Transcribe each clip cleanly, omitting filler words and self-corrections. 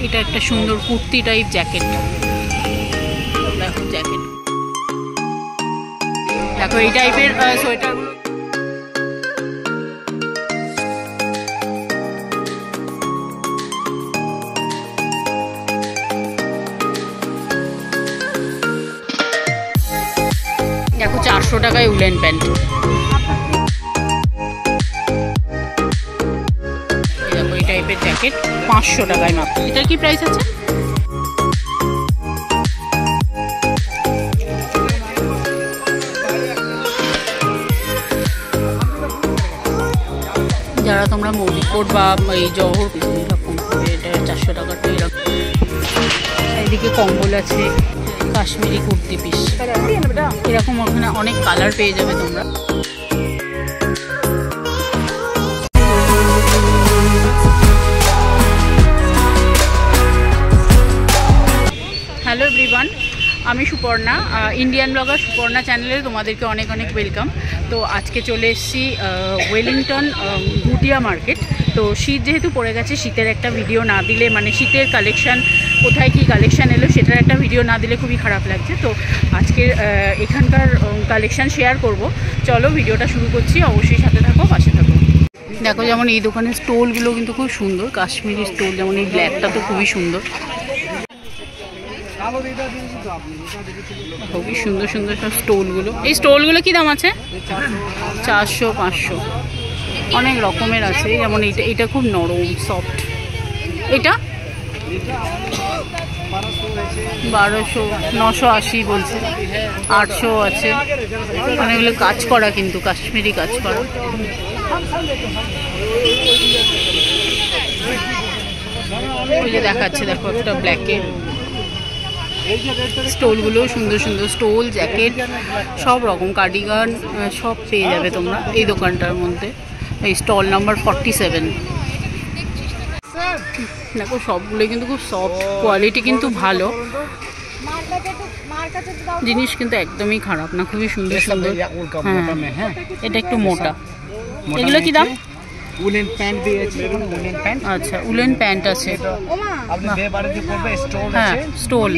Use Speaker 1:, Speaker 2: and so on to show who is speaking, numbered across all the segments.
Speaker 1: এটা একটা সুন্দর কুর্তি টাইপ জ্যাকেট, দেখো জ্যাকেট, দেখো এই টাইপের সোয়েটারগুলো। দেখো 400 টাকায় উলেন প্যান্ট। দেখো এই টাইপের জ্যাকেট 500 টাকায় মাত্র। এটার কি প্রাইস আছে? যারা তোমরা মৌলিকোট বা এই জহর এরকম এটা 400 টাকাটা এরকম। এইদিকে কম্বল আছে, কাশ্মীরি কুর্তি পিস এরকম, ওখানে অনেক কালার পেয়ে যাবে তোমরা। হ্যালো এভরিওয়ান, আমি সুপর্ণা, ইন্ডিয়ান ব্লগার সুপর্ণা চ্যানেলে তোমাদেরকে অনেক অনেক ওয়েলকাম। তো আজকে চলে এসেছি ওয়েলিংটন ভুটিয়া মার্কেট। তো শীত যেহেতু পড়ে গেছে, শীতের একটা ভিডিও না দিলে, মানে শীতের কালেকশান কোথায় কি কালেকশান এলো সেটার একটা ভিডিও না দিলে খুবই খারাপ লাগছে। তো আজকের এখানকার কালেকশান শেয়ার করব। চলো ভিডিওটা শুরু করছি, অবশ্যই সাথে থাকো, পাশে থাকো। দেখো যেমন এই দোকানের স্টোলগুলো কিন্তু খুব সুন্দর, কাশ্মীরি স্টোল, যেমন এই ব্ল্যাকটা তো খুবই সুন্দর, খুবই সুন্দর সুন্দর সব স্টোলগুলো। এই স্টোলগুলো কি দাম আছে? 400, 500, অনেক রকমের আছে। যেমন এইটা, এটা খুব নরম সফট। এটা 1200, 980 বলছে, 800 আছে। অনেকগুলো কাজ করা, কিন্তু কাশ্মীরি কাজ করা। ওই যে দেখাচ্ছে, দেখো একটা ব্ল্যাকে স্টোলগুলো সুন্দর সুন্দর স্টোল, জ্যাকেট, সব রকম কার্ডিগান সব পেয়ে যাবে তোমরা এই দোকানটার মধ্যে। এই স্টল নাম্বার 47। দেখো সবগুলো কিন্তু খুব সফট, কোয়ালিটি কিন্তু ভালো, জিনিস কিন্তু একদমই খারাপ না, খুবই সুন্দর সুন্দর। হ্যাঁ, এটা একটু মোটা। এগুলো কি দাম?
Speaker 2: উলেন প্যান্ট দিয়েছে, উলেন প্যান্ট।
Speaker 1: আচ্ছা, উলেন প্যান্ট আছে।
Speaker 2: আপনি বে বাড়িতে করবে স্টোল আছে।
Speaker 1: হ্যাঁ, স্টোল।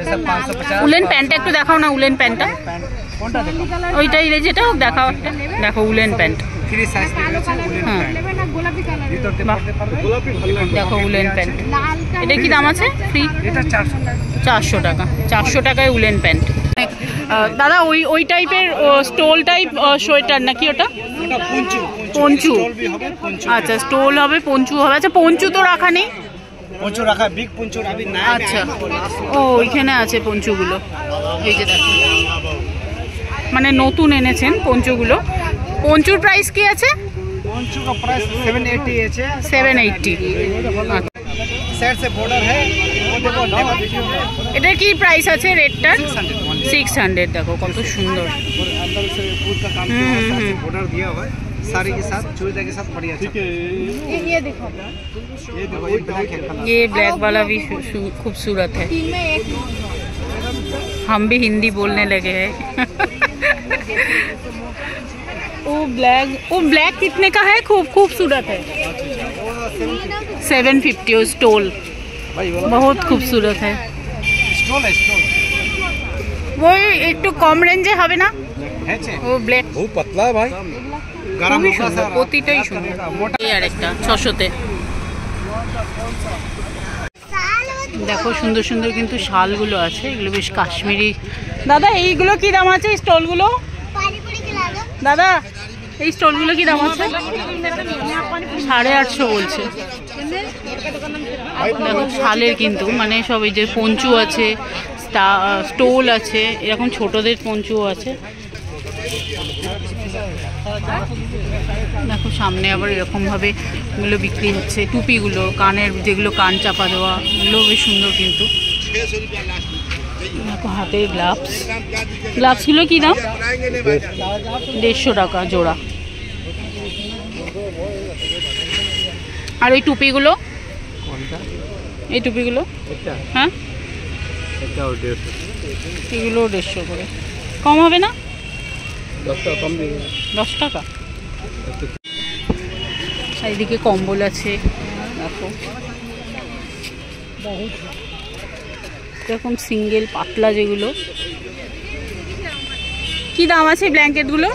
Speaker 2: স্টোল 550।
Speaker 1: উলেন প্যান্টটা একটু দেখাও না, উলেন প্যান্টটা।
Speaker 2: কোনটা দেখো?
Speaker 1: ওইটাই যেটা হোক দেখাও একটা। দেখো উলেন প্যান্ট,
Speaker 2: ফ্রি সাইজ দিয়েছে উলেন প্যান্ট। ভিতরতে পড়তে পারবে। গোলাপি ভালো লাগে।
Speaker 1: দেখো উলেন প্যান্ট। এটা কি দাম আছে? ফ্রি।
Speaker 2: এটা 400 টাকা।
Speaker 1: 400 টাকা। 400 টাকায় উলেন প্যান্ট। দাদা ওই টাইপের স্টোল টাইপ সোয়েটার নাকি ওটা?
Speaker 2: ওটা পঞ্চু।
Speaker 1: পঞ্চু।
Speaker 2: স্টোল भी হবে, পঞ্চু।
Speaker 1: আচ্ছা, স্টোল হবে, পঞ্চু হবে। আচ্ছা, পঞ্চু তো রাখা নেই?
Speaker 2: পঞ্চু রাখা, বিগ পঞ্চু আবি না।
Speaker 1: আচ্ছা, ও ওইখানে আছে পঞ্চুগুলো। এই যে দেখো, মানে নতুন এনেছেন পঞ্চুগুলো। পঞ্চুর প্রাইস কি আছে?
Speaker 2: পঞ্চু का प्राइस 780 আছে।
Speaker 1: 780।
Speaker 2: साइड से बॉर्डर है, वो देखो नेवा वीडियो में।
Speaker 1: এটার কি প্রাইস আছে রেটটা?
Speaker 2: 600।
Speaker 1: 600। দেখো কত সুন্দর।
Speaker 2: और अंदर से फूल का काम किया हुआ है, बॉर्डर दिया हुआ है, साड़ी के साथ, चूड़ीदार के साथ बढ़िया। ठीक है,
Speaker 3: ये देखो,
Speaker 2: ये देखो, ये ब्लैक है कलर।
Speaker 1: ये ब्लैक वाला भी खूबसूरत है। हम भी हिंदी बोलने लगे हैं। वो ब्लैक कितने का है? खूबसूरत है। 750। वो स्टोल बहुत खूबसूरत है।
Speaker 2: स्टोल है, स्टोल।
Speaker 1: वो একটু কম রেঞ্জে হবে না? ও ব্ল্যাক
Speaker 2: बहुत पतला है भाई, गरम होगा सर।
Speaker 1: প্রতিটাই সুন্দর। এই আরেকটা 600-তে। দেখো সুন্দর সুন্দর কিন্তু শালগুলো আছে, এগুলো বেশ কাশ্মীরি। দাদা এইগুলো কি দাম আছে? স্টলগুলো দাদা, এই স্টলগুলো কি দাম আছে? 850 বলছে। দেখো শালের কিন্তু, মানে সব এই যে পঞ্চু আছে, স্টোল আছে, এরকম ছোটদের পঞ্চুও আছে। দেখো সামনে আবার এরকমভাবে এগুলো বিক্রি হচ্ছে, টুপিগুলো, কানের যেগুলো কান চাপা দেওয়া, এগুলো বেশ সুন্দর কিন্তু। দেখো হাতে গ্লাভস, গ্লাভসগুলো কি দাম? 150 টাকা জোড়া। আর ওই টুপিগুলো, এই টুপিগুলো, হ্যাঁ এগুলো 150 করে। কম হবে না? 10 টাকা। এইদিকে কম্বল আছে, দেখো এরকম সিঙ্গেল পাতলা যেগুলো, কি দাম আছে ব্ল্যাঙ্কেটগুলো?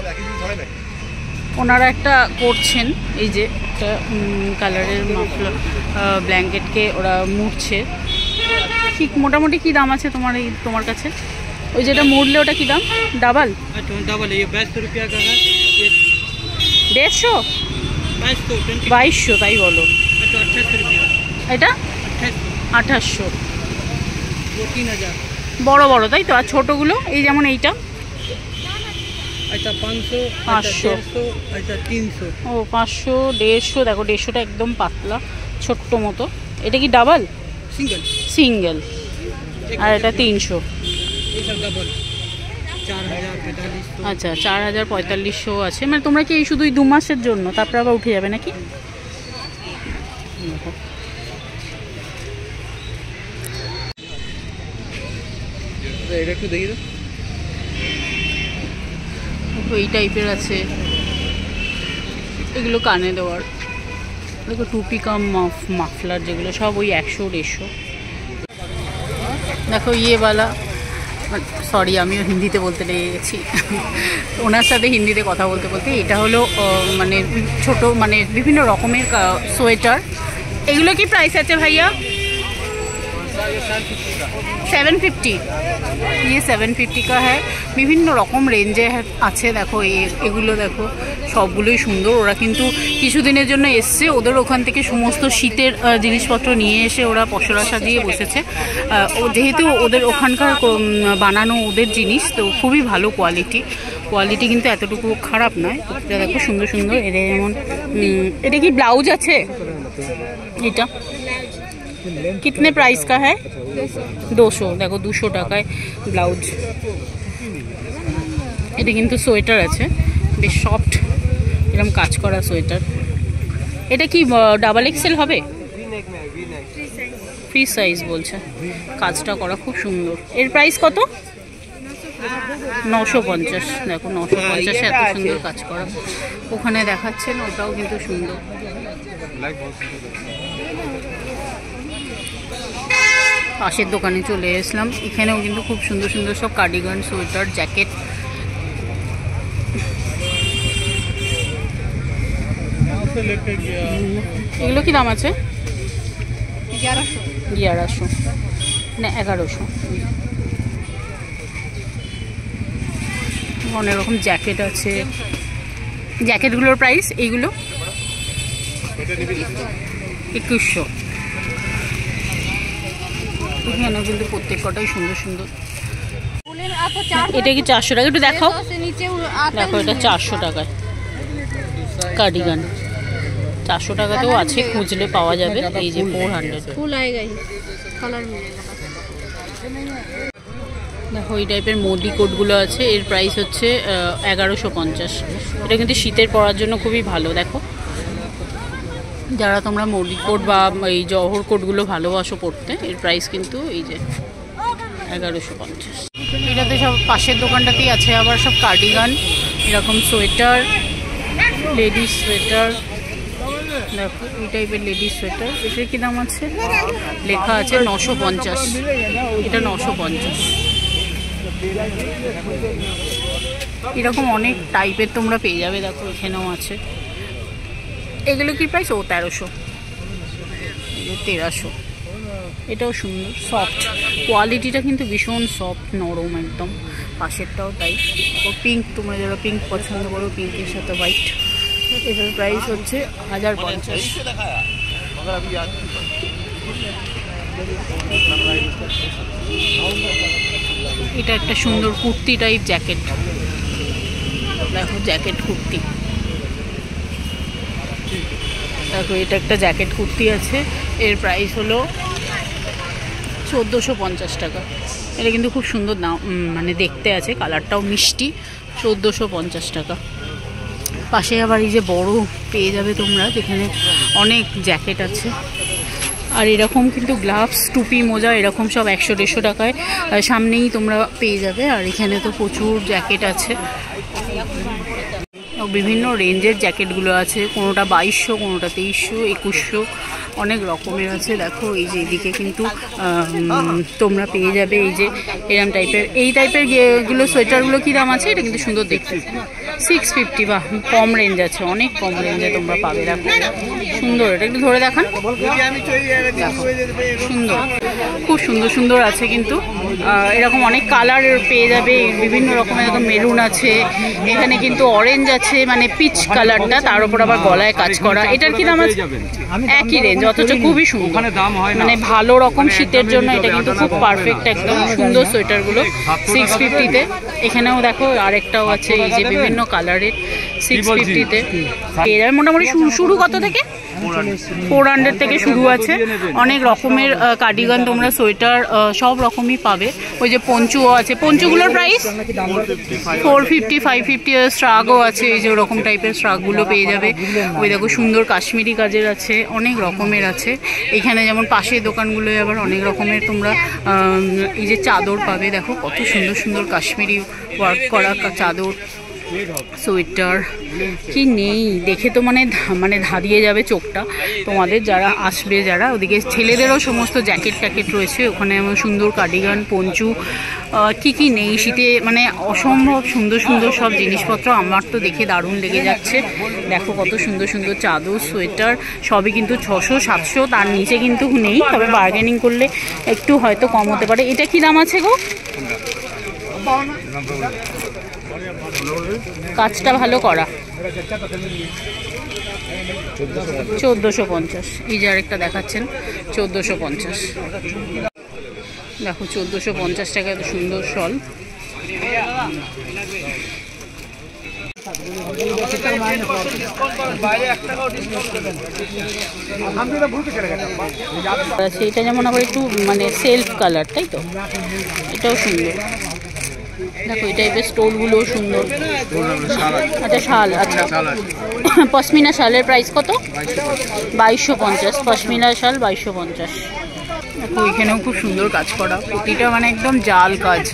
Speaker 1: ওনারা একটা করছেন, এই যে একটা কালারের মাফলার ব্ল্যাঙ্কেটকে ওরা মুড়ছে। ঠিক মোটামুটি কি দাম আছে তোমার কাছে? ওই যেটা মুড়লে ওটা কি দাম? ডাবল?
Speaker 2: डबल है, ये 2200 रुपया का है। ये
Speaker 1: 150? 2200 তাই বলো।
Speaker 2: 2800 रुपया।
Speaker 1: এটা
Speaker 2: 2800,
Speaker 1: 2800।
Speaker 2: वो 3000।
Speaker 1: বড় বড় তাই তো? আর ছোটোগুলো এই যেমন এইটা?
Speaker 2: अच्छा 500,
Speaker 1: 500,
Speaker 2: अच्छा 300।
Speaker 1: ও 500, 150। দেখো 150টা একদম পাতলা ছোট্ট মতো। এটা কি ডাবল?
Speaker 2: सिंगल।
Speaker 1: সিঙ্গেল। আর এটা 300।
Speaker 2: ये सब डबल 4000, 4500।
Speaker 1: আচ্ছা 4000, 4500 আছে। মানে তোমরা কি এই শুধু 2 মাসের জন্য, তারপর আবার উঠে যাবে নাকি?
Speaker 2: এটা একটু দেখি তো।
Speaker 1: এই টাইপের আছে, এগুলো কানে দেওয়ার। দেখো টুপি কাম মাফলার যেগুলো সব ওই 100, 150। দেখো ইয়েওয়ালা, সরি আমিও হিন্দিতে বলতে লেগে গেছি ওনার সাথে হিন্দিতে কথা বলতে বলতে। এটা হলো মানে ছোট মানে বিভিন্ন রকমের সোয়েটার। এগুলো কি প্রাইস আছে ভাইয়া? 750। ये 750 का है। বিভিন্ন রকম রেঞ্জে আছে। দেখো এগুলো দেখো সবগুলোই সুন্দর। ওরা কিন্তু কিছুদিনের জন্য এসছে, ওদের ওখান থেকে সমস্ত শীতের জিনিসপত্র নিয়ে এসে ওরা পসরা সাজিয়ে বসেছে। যেহেতু ওদের ওখানকার বানানো ওদের জিনিস, তো খুবই ভালো কোয়ালিটি কিন্তু এতটুকু খারাপ নয়। এটা দেখো সুন্দর সুন্দর। এটা যেমন এটা কি ব্লাউজ আছে? এটা कितने प्राइस का है? 200। দেখো 200 টাকায় ব্লাউজ। এটা কিন্তু সোয়েটার আছে, বেশ সফট এরকম কাজ করা সোয়েটার। এটা কি ডাবল এক্সেল হবে? ফ্রি সাইজ বলছে। কাজটা করা খুব সুন্দর। এর প্রাইস কত? 950। দেখো 950 এত সুন্দর কাজ করা। ওখানে দেখাচ্ছেন ওটাও কিন্তু সুন্দর। পাশের দোকানে চলে এসলাম, এখানেও কিন্তু খুব সুন্দর সুন্দর সব কার্ডিগান, সোয়েটার, জ্যাকেট। এগুলো কি দাম আছে? 1100 না 1100। অনেক রকম জ্যাকেট আছে। জ্যাকেটগুলোর প্রাইস এইগুলো 2100। এখানেও কিন্তু প্রত্যেক কটাই সুন্দর সুন্দর। এটা কি 400 টাকা? একটু দেখাও। দেখো এটা 400 টাকায় কার্ডিগান। 400 টাকাতেও আছে, খুঁজলে পাওয়া যাবে। এই যে 400। দেখো এই টাইপের মোদি কোটগুলো আছে। এর প্রাইস হচ্ছে 1150। এটা কিন্তু শীতের পরার জন্য খুবই ভালো। দেখো যারা তোমরা মোদি কোট বা এই জহর কোটগুলো ভালোবাসো পড়তে, এর প্রাইস কিন্তু এই যে 1150। এটাতে সব পাশের দোকানটাতেই আছে আবার সব কার্ডিগান, এরকম সোয়েটার, লেডিস সোয়েটার। দেখো এই টাইপের লেডিস সোয়েটার। এটার কি দাম আছে? লেখা আছে 950। এটা 950। এরকম অনেক টাইপের তোমরা পেয়ে যাবে। দেখো এখানেও আছে। এগুলো কি প্রাইস? ও 1300। 1300। এটাও সুন্দর, সফট। কোয়ালিটিটা কিন্তু ভীষণ সফট, নরম একদম। পাশেরটাও তাই। পিঙ্ক, তোমরা যারা পিঙ্ক পছন্দ করো, পিঙ্কের সাথে হোয়াইট। এটার প্রাইস হচ্ছে 1050। এটা একটা সুন্দর কুর্তি টাইপ জ্যাকেট। দেখো জ্যাকেট কুর্তি। দেখো এটা একটা জ্যাকেট কুর্তি আছে। এর প্রাইস হলো 1450 টাকা। এটা কিন্তু খুব সুন্দর দাম, মানে দেখতে আছে, কালারটাও মিষ্টি। 1450 টাকা। পাশে আবার এই যে বড় পেয়ে যাবে তোমরা, যেখানে অনেক জ্যাকেট আছে। আর এরকম কিন্তু গ্লাভস, টুপি, মোজা এরকম সব 100-150 টাকায় সামনেই তোমরা পেয়ে যাবে। আর এখানে তো প্রচুর জ্যাকেট আছে। বিভিন্ন রেঞ্জের জ্যাকেটগুলো আছে, কোনোটা 2200, কোনোটা 2300, 2100, অনেক রকমের আছে। দেখো এই যে এদিকে কিন্তু তোমরা পেয়ে যাবে এই যে এরম টাইপের, এই টাইপের গুলো সোয়েটারগুলো কী দাম আছে? এটা কিন্তু সুন্দর দেখতে, 650। বা কম রেঞ্জ আছে, অনেক কম রেঞ্জে তোমরা পাবে। দেখো সুন্দর, এটা একটু ধরে দেখান, সুন্দর, খুব সুন্দর সুন্দর আছে কিন্তু। এরকম অনেক কালার পেয়ে যাবে, বিভিন্ন রকমের। একদম মেরুন আছে, এখানে কিন্তু অরেঞ্জ আছে, মানে পিচ কালারটা, তার উপর আবার গলায় কাজ করা। এটার কি দাম আছে? একই রেঞ্জ, অথচ খুবই সুন্দর, মানে ভালো রকম শীতের জন্য এটা কিন্তু খুব পারফেক্ট, একদম সুন্দর সোয়েটারগুলো 650-তে। এখানেও দেখো আরেকটাও আছে, এই যে বিভিন্ন কালারের 650-তে পেয়ে যাবে। মোটামুটি শুরু কত থেকে? 400 থেকে শুরু আছে। অনেক রকমের কার্ডিগান, তোমরা সোয়েটার সব রকমই পাবে। ওই যে পঞ্চুও আছে, পঞ্চুগুলোর প্রাইস 450, 550। স্ট্রাগও আছে, এই যে ওরকম টাইপের স্ট্রাগগুলো পেয়ে যাবে। ওই দেখো সুন্দর কাশ্মীরি কাজের আছে, অনেক রকমের আছে। এখানে যেমন পাশের দোকানগুলোয় আবার অনেক রকমের তোমরা এই যে চাদর পাবে। দেখো কত সুন্দর সুন্দর কাশ্মীরি ওয়ার্ক করা চাদর, সোয়েটার, কি নেই দেখে তো মানে ধাঁধিয়ে যাবে চোখটা তোমাদের, যারা আসবে যারা। ওদিকে ছেলেদেরও সমস্ত জ্যাকেট ট্যাকেট রয়েছে, ওখানে এমন সুন্দর কার্ডিগান, পঞ্চু, কি নেই শীতে, মানে অসম্ভব সুন্দর সুন্দর সব জিনিসপত্র। আমার তো দেখে দারুণ লেগে যাচ্ছে। দেখো কত সুন্দর সুন্দর চাদর, সোয়েটার, সবই কিন্তু 600, 700, তার নিচে কিন্তু নেই, তবে বার্গেনিং করলে একটু হয়তো কম হতে পারে। এটা কি দাম আছে গো? কাজটা ভালো করা, 1450। এই যে আরেকটা দেখাচ্ছেন 1450। দেখো 1450 টাকা, এত সুন্দর শল। এটা যেমন আবার একটু মানে সেলফ কালার, তাই তো? এটাও সুন্দর। দেখো এই টাইপের স্টোনগুলো সুন্দর। আচ্ছা শাল, আচ্ছা পশমিনা শালের প্রাইস কত? 2250। পশমিনা শাল 2250। দেখো এখানেও খুব সুন্দর কাজ করা, প্রতিটা মানে একদম জাল কাজ,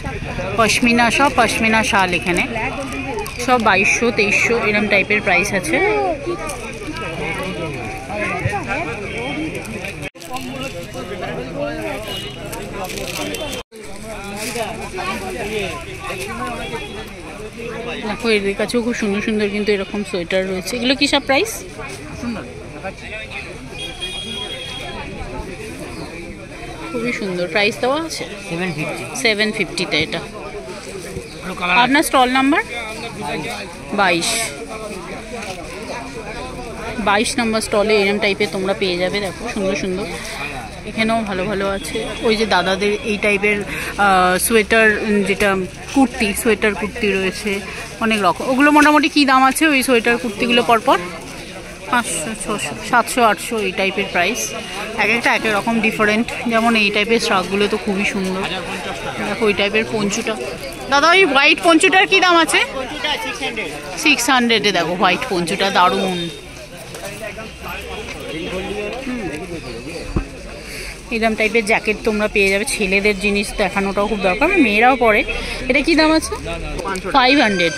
Speaker 1: পশমিনা, সব পশমিনা শাল। এখানে সব 2200, 2300 এরম টাইপের প্রাইস আছে। দেখো এদের কাছেও খুব সুন্দর সুন্দর কিন্তু এরকম সোয়েটার রয়েছে। এগুলো কি সব প্রাইস? খুবই সুন্দর, প্রাইস দেওয়া আছে 750-তে। এটা আপনার স্টল নাম্বার 22 নম্বর স্টলে এরম টাইপের তোমরা পেয়ে যাবে। দেখো সুন্দর সুন্দর, এখানেও ভালো ভালো আছে। ওই যে দাদাদের এই টাইপের সোয়েটার, যেটা কুর্তি, সোয়েটার কুর্তি রয়েছে অনেক রকম। ওগুলো মোটামুটি কী দাম আছে ওই সোয়েটার কুর্তিগুলো? পরপর 500, 600, 700, 800 এই টাইপের প্রাইস। এক একটা এক এক রকম ডিফারেন্ট। যেমন এই টাইপের শাকগুলো তো খুবই সুন্দর। দেখো ওই টাইপের পঞ্চুটা। দাদা ওই হোয়াইট পঞ্চুটার কী দাম আছে? 600-এ। দেখো হোয়াইট পঞ্চুটা দারুণ। এরকম টাইপের জ্যাকেট তোমরা পেয়ে যাবে। ছেলেদের জিনিস দেখানোটাও খুব দরকার, মেয়েরাও পরে। এটা কি দাম আছে? 500।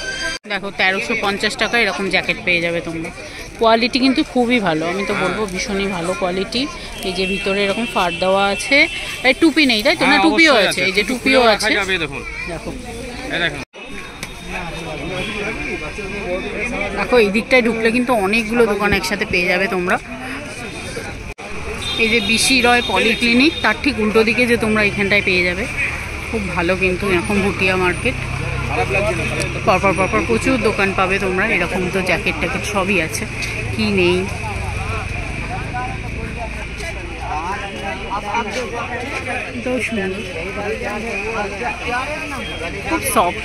Speaker 1: দেখো 1350 টাকা এরকম জ্যাকেট পেয়ে যাবে তোমরা। কোয়ালিটি কিন্তু খুবই ভালো, আমি তো বলবো ভীষণই ভালো কোয়ালিটি। এই যে ভিতরে এরকম ফাড় দেওয়া আছে। এই টুপি নেই তাই তো? না টুপিও আছে, এই যে টুপিও আছে। দেখো দেখো এই দিকটায় ঢুকলে কিন্তু অনেকগুলো দোকান একসাথে পেয়ে যাবে তোমরা। এই যে বিসি রয় পলিক্লিনিক, তার ঠিক উল্টো দিকে যে তোমরা এখানটায় পেয়ে যাবে। খুব ভালো কিন্তু এরকম ভুটিয়া মার্কেট। পরপর পরপর প্রচুর দোকান পাবে তোমরা এরকম। তো জ্যাকেট ট্যাকেট সবই আছে, কি নেই। এটাও সুন্দর, খুব সফট।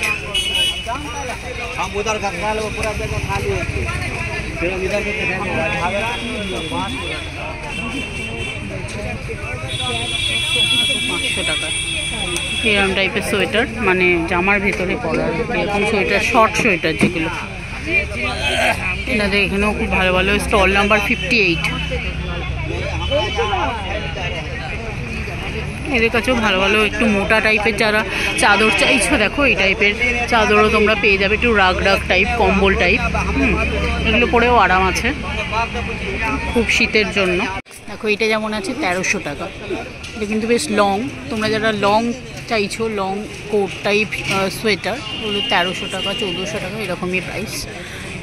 Speaker 1: টাকা এরকম টাইপের সোয়েটার, মানে জামার ভেতরে পরার এরকম সোয়েটার, শর্ট সোয়েটার যেগুলো। এনাদের এখানেও খুব ভালো ভালো। Stall number 58। এদের কাছেও ভালো ভালো একটু মোটা টাইপের যারা চাদর চাইছো, দেখো এই টাইপের চাদরও তোমরা পেয়ে যাবে, একটু রাগ রাগ টাইপ, কম্বল টাইপ। এগুলো পরেও আরাম আছে খুব শীতের জন্য। দেখো এটা যেমন আছে 1300 টাকা, এটা কিন্তু বেশ লং। তোমরা যারা লং চাইছো, লং কোট টাইপ সোয়েটার, ওগুলো 1300 টাকা 1400 টাকা এরকমই প্রাইস।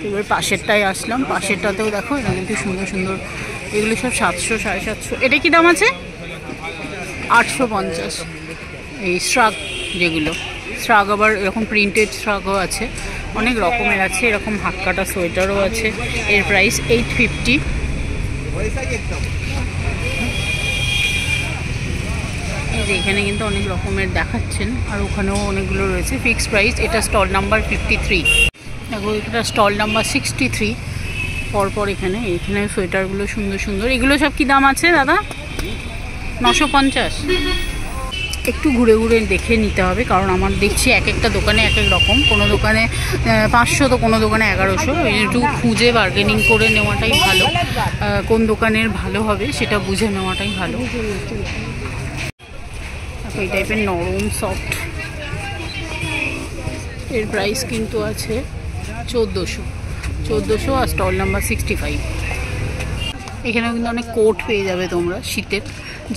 Speaker 1: এবার পাশেরটায় আসলাম, পাশেরটাতেও দেখো এটা কিন্তু সুন্দর সুন্দর, এগুলো সব 700 750। এটা কি দাম আছে? 850। এই শ্রাগ, যেগুলো শ্রাগ আবার এরকম প্রিন্টেড শ্রাগও আছে, অনেক রকমের আছে। এরকম হাত কাটা সোয়েটারও আছে, এর প্রাইস 850। এখানে কিন্তু অনেক রকমের দেখাচ্ছেন, আর ওখানেও অনেকগুলো রয়েছে। Fixed price. এটা স্টল নাম্বার 53। দেখো এটা স্টল নাম্বার 63। পরপর এখানে সোয়েটারগুলো সুন্দর সুন্দর। এগুলো সব কি দাম আছে দাদা? 950। একটু ঘুরে ঘুরে দেখে নিতে হবে, কারণ আমার দেখছি এক একটা দোকানে এক এক রকম। কোনো দোকানে 500 তো কোনো দোকানে 1100। একটু খুঁজে বার্গেনিং করে নেওয়াটাই ভালো, কোন দোকানের ভালো হবে সেটা বুঝে নেওয়াটাই ভালো। এই টাইপের নরম সফট, এর প্রাইস কিন্তু আছে 1400 আর স্টল নাম্বার 65। এখানেও কিন্তু অনেক কোট পেয়ে যাবে তোমরা, শীতের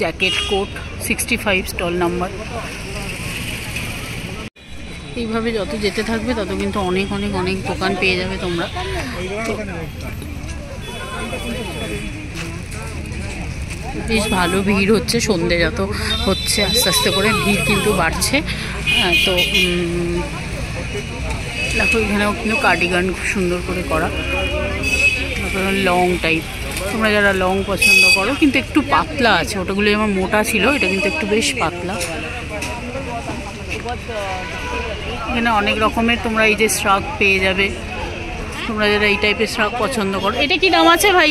Speaker 1: জ্যাকেট কোট, 65 স্টল নাম্বার। এইভাবে যত যেতে থাকবে তত কিন্তু অনেক অনেক অনেক দোকান পেয়ে যাবে তোমরা। বেশ ভালো ভিড় হচ্ছে, সন্ধে যত হচ্ছে আস্তে আস্তে করে ভিড় কিন্তু বাড়ছে। তো দেখো এখানেও কিন্তু কার্ডিগান খুব সুন্দর করে করা, লং টাইপ। তোমরা যারা লং পছন্দ করো, কিন্তু একটু পাতলা আছে, ওটাগুলো আমার মোটা ছিল, এটা কিন্তু একটু বেশ পাতলা। এখানে অনেক রকমের তোমরা এই যে শ্রাগ পেয়ে যাবে, তোমরা যারা এই টাইপের শ্রাগ পছন্দ করো। এটা কি দাম আছে ভাই?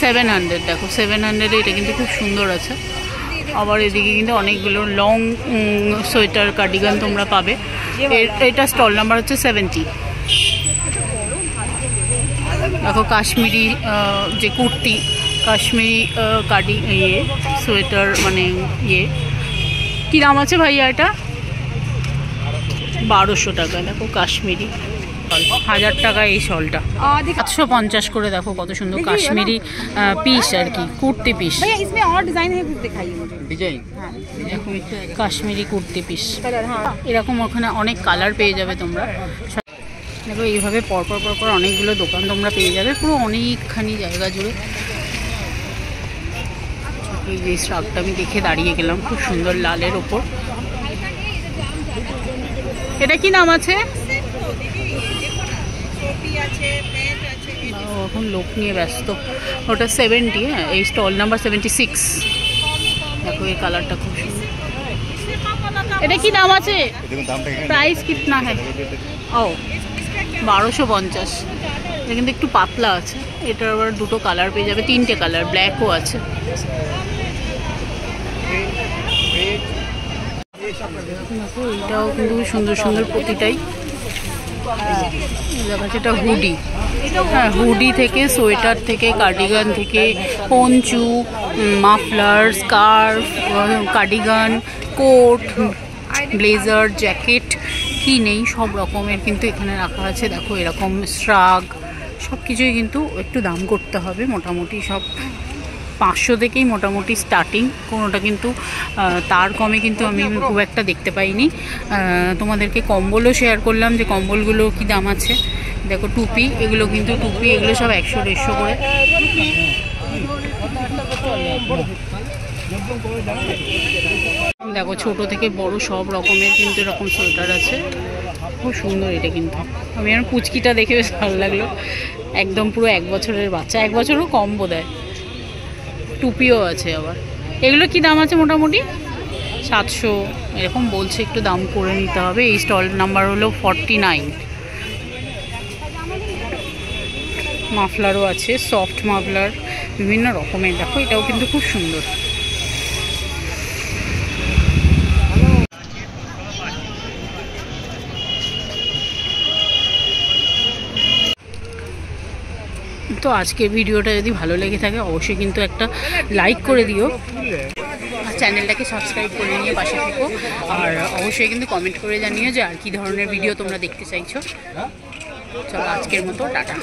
Speaker 1: 700। দেখো 700 এটা কিন্তু খুব সুন্দর আছে। আবার এদিকে কিন্তু অনেকগুলো লং সোয়েটার কার্ডিগান তোমরা পাবে। এটা স্টল নাম্বার হচ্ছে 70। দেখো কাশ্মীরি যে কুর্তি, কাশ্মীরি সোয়েটার মানে কী দাম আছে ভাইয়া? এটা 1200 টাকা। দেখো কাশ্মীরি 1000 টাকা এই শলটা, 750 করে। দেখো কত সুন্দর কাশ্মীরি পিস আর কি, কুর্তি পিস। কাশ্মীরি কুর্তি পিস এরকম ওখানে অনেক কালার পেয়ে যাবে তোমরা। দেখো এইভাবে পরপর পরপর অনেকগুলো দোকান তোমরা পেয়ে যাবে, পুরো অনেকখানি জায়গা জুড়ে। এই যে শ্রাগটা আমি দেখে দাঁড়িয়ে গেলাম, খুব সুন্দর লালের ওপর। এটা কি নাম আছে? এখন লোক নিয়ে ব্যস্ত। ওটা 70। হ্যাঁ, এই স্টল নাম্বার 76। দেখো এই কালারটা খুব সুন্দর। এটা কি দাম আছে? প্রাইস কিতনা হ্যাঁ? ও 1250। এটা কিন্তু একটু পাতলা আছে। এটার আবার দুটো কালার পেয়ে যাবে, 3টে কালার, ব্ল্যাকও আছে। দেখো এটাও কিন্তু সুন্দর সুন্দর প্রতিটাই। এটা হুডি। হ্যাঁ, হুডি থেকে, সোয়েটার থেকে, কার্ডিগান থেকে, poncho, muffler, scarf, cardigan, coat, blazer, jacket, কি নেই সব রকমের কিন্তু এখানে রাখা আছে। দেখো এরকম শ্রাগ সব কিছুই কিন্তু একটু দাম করতে হবে, মোটামুটি সব 500 থেকেই মোটামুটি স্টার্টিং। কোনোটা কিন্তু তার কমে কিন্তু আমি খুব একটা দেখতে পাইনি। তোমাদেরকে কম্বলও শেয়ার করলাম যে কম্বলগুলো কি দাম আছে। দেখো টুপি, এগুলো কিন্তু টুপি, এগুলো সব 100-150 করে। দেখো ছোট থেকে বড় সব রকমের কিন্তু এরকম সোয়েটার আছে, খুব সুন্দর। এটা কিন্তু আমি আমার পুচকিটা দেখে বেশ ভালো লাগলো, একদম পুরো 1 বছরের বাচ্চা, 1 বছরও কম বোধহয়। টুপিও আছে আবার। এগুলো কি দাম আছে? মোটামুটি 700 এরকম বলছে, একটু দাম করে নিতে হবে। এই স্টল নাম্বার হলো 49। মাফলারও আছে, সফট মাফলার বিভিন্ন রকমের। দেখো এটাও কিন্তু খুব সুন্দর। তো আজকের ভিডিওটা যদি ভালো লেগে থাকে অবশ্যই কিন্তু একটা লাইক করে দিও, আর চ্যানেলটাকে সাবস্ক্রাইব করে নিয়ে পাশে থেকো, আর অবশ্যই কিন্তু কমেন্ট করে জানিও যে আর কি ধরনের ভিডিও তোমরা দেখতে চাইছো। চলো আজকের মতো টাটা।